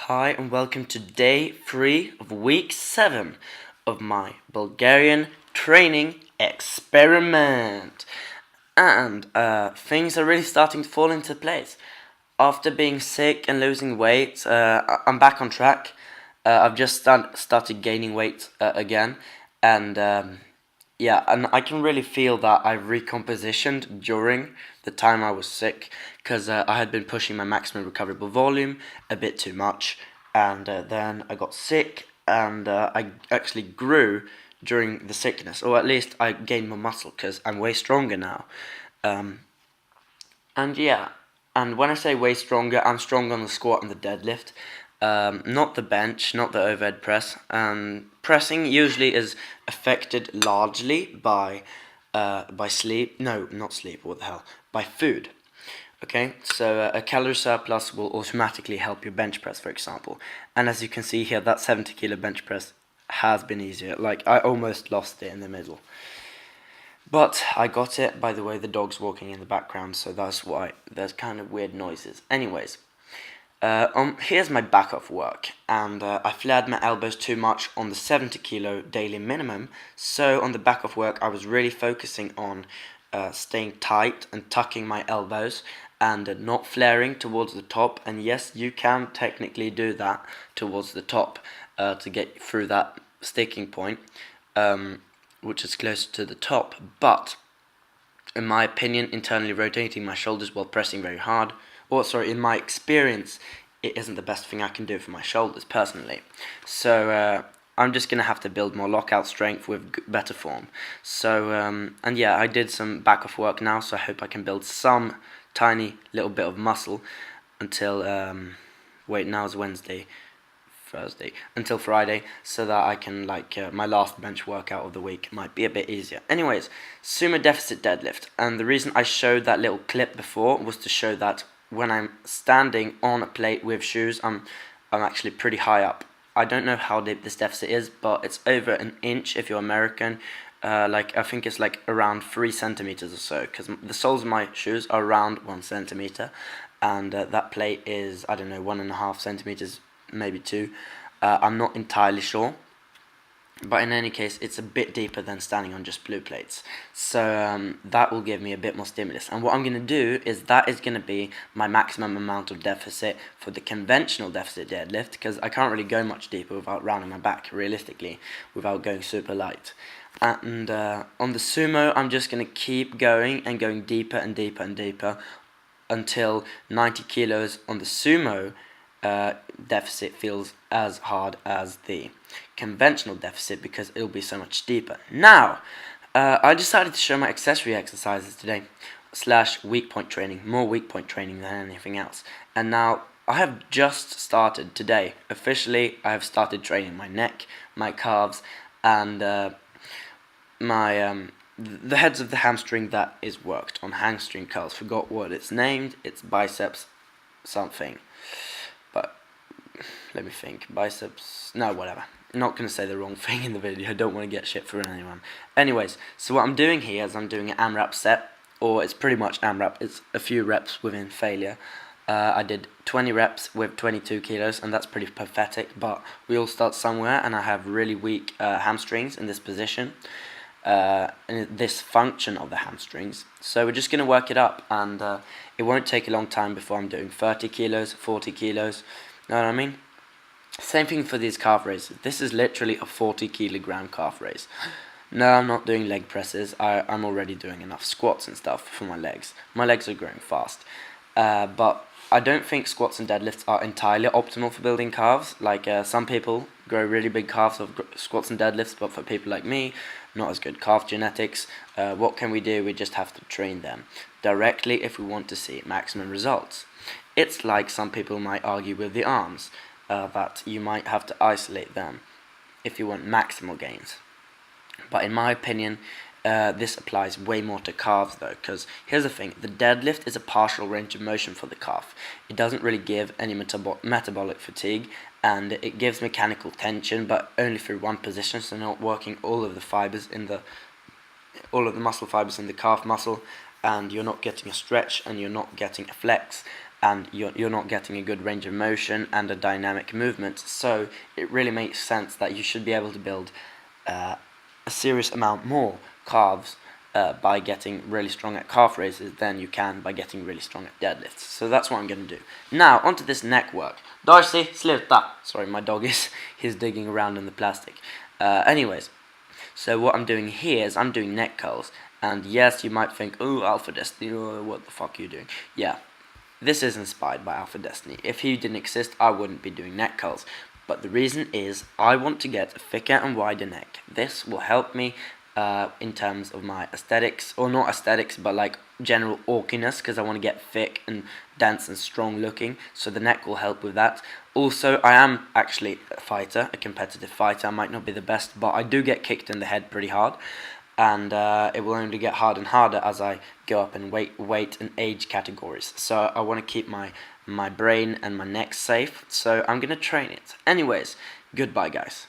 Hi and welcome to day 3 of week 7 of my Bulgarian training experiment. And things are really starting to fall into place. After being sick and losing weight, I'm back on track. I've just started gaining weight again, and yeah, and I can really feel that I recompositioned during the time I was sick, because I had been pushing my maximum recoverable volume a bit too much, and then I got sick, and I actually grew during the sickness, or at least I gained more muscle, because I'm way stronger now. And yeah, and when I say way stronger, I'm strong on the squat and the deadlift. Not the bench, not the overhead press. Pressing usually is affected largely by sleep. No, not sleep. What the hell? By food. Okay, so a calorie surplus will automatically help your bench press, for example. And as you can see here, that 70 kilo bench press has been easier. Like, I almost lost it in the middle. But I got it. By the way, the dog's walking in the background, so that's why there's kind of weird noises. Anyways, here's my back off work, and I flared my elbows too much on the 70 kilo daily minimum, so on the back off work I was really focusing on staying tight and tucking my elbows and not flaring towards the top. And yes, you can technically do that towards the top to get through that sticking point, which is closer to the top, but in my opinion, internally rotating my shoulders while pressing very hard, or sorry, in my experience, it isn't the best thing I can do for my shoulders personally. So I'm just going to have to build more lockout strength with better form. So, and yeah, I did some back off work now, so I hope I can build some tiny little bit of muscle until, wait, now is Wednesday, Thursday, until Friday, so that I can, my last bench workout of the week might be a bit easier. Anyways, sumo deficit deadlift, and the reason I showed that little clip before was to show that when I'm standing on a plate with shoes, I'm actually pretty high up. I don't know how deep this deficit is, but it's over an inch if you're American. I think it's like around 3 centimeters or so, because the soles of my shoes are around 1 centimeter, and that plate is, I don't know, 1.5 centimeters, maybe 2. I'm not entirely sure, but in any case, it's a bit deeper than standing on just blue plates. So that will give me a bit more stimulus. And what I'm going to do is that is going to be my maximum amount of deficit for the conventional deficit deadlift, because I can't really go much deeper without rounding my back, realistically, without going super light. And on the sumo, I'm just going to keep going and going deeper and deeper and deeper until 90 kilos on the sumo deficit feels as hard as the conventional deficit, because it'll be so much deeper. Now, I decided to show my accessory exercises today, / weak point training, more weak point training than anything else. And now, I have just started today. Officially, I have started training my neck, my calves, and the heads of the hamstring that is worked on hamstring curls. Forgot what it's named. It's biceps something. But let me think. Biceps. No, whatever. I'm not going to say the wrong thing in the video. I don't want to get shit from anyone. Anyways, so what I'm doing here is I'm doing an AMRAP set, or it's pretty much AMRAP. It's a few reps within failure. I did 20 reps with 22 kilos, and that's pretty pathetic, but we all start somewhere, and I have really weak hamstrings in this position, in this function of the hamstrings. So we're just going to work it up, and it won't take a long time before I'm doing 30 kilos, 40 kilos, know what I mean? Same thing for these calf raises. This is literally a 40 kilogram calf raise. No, I'm not doing leg presses. I'm already doing enough squats and stuff for my legs. My legs are growing fast. But I don't think squats and deadlifts are entirely optimal for building calves. Some people grow really big calves of squats and deadlifts, but for people like me, not as good calf genetics. What can we do? We just have to train them directly if we want to see maximum results. It's like some people might argue with the arms, that you might have to isolate them if you want maximal gains. But in my opinion, this applies way more to calves though, because here's the thing, the deadlift is a partial range of motion for the calf. It doesn't really give any metabolic fatigue, and it gives mechanical tension, but only through one position, so not working all of the muscle fibers in the calf muscle, and you're not getting a stretch and you're not getting a flex, and you're not getting a good range of motion and a dynamic movement. So it really makes sense that you should be able to build a serious amount more calves by getting really strong at calf raises than you can by getting really strong at deadlifts. So that's what I'm going to do. Now, onto this neck work. Darcy, sluta! Sorry, my dog he's digging around in the plastic. Anyways, so what I'm doing here is I'm doing neck curls. And yes, you might think, oh, Alpha Destiny, what the fuck are you doing? Yeah, this is inspired by Alpha Destiny. If he didn't exist, I wouldn't be doing neck curls. But the reason is I want to get a thicker and wider neck. This will help me in terms of my aesthetics, or not aesthetics, but like general orkiness, because I want to get thick and dense and strong looking, so the neck will help with that. Also, I am actually a fighter, a competitive fighter. I might not be the best, but I do get kicked in the head pretty hard, and it will only get harder and harder as I go up in weight and age categories. So I want to keep my brain and my neck safe, so I'm gonna train it. Anyways, goodbye guys.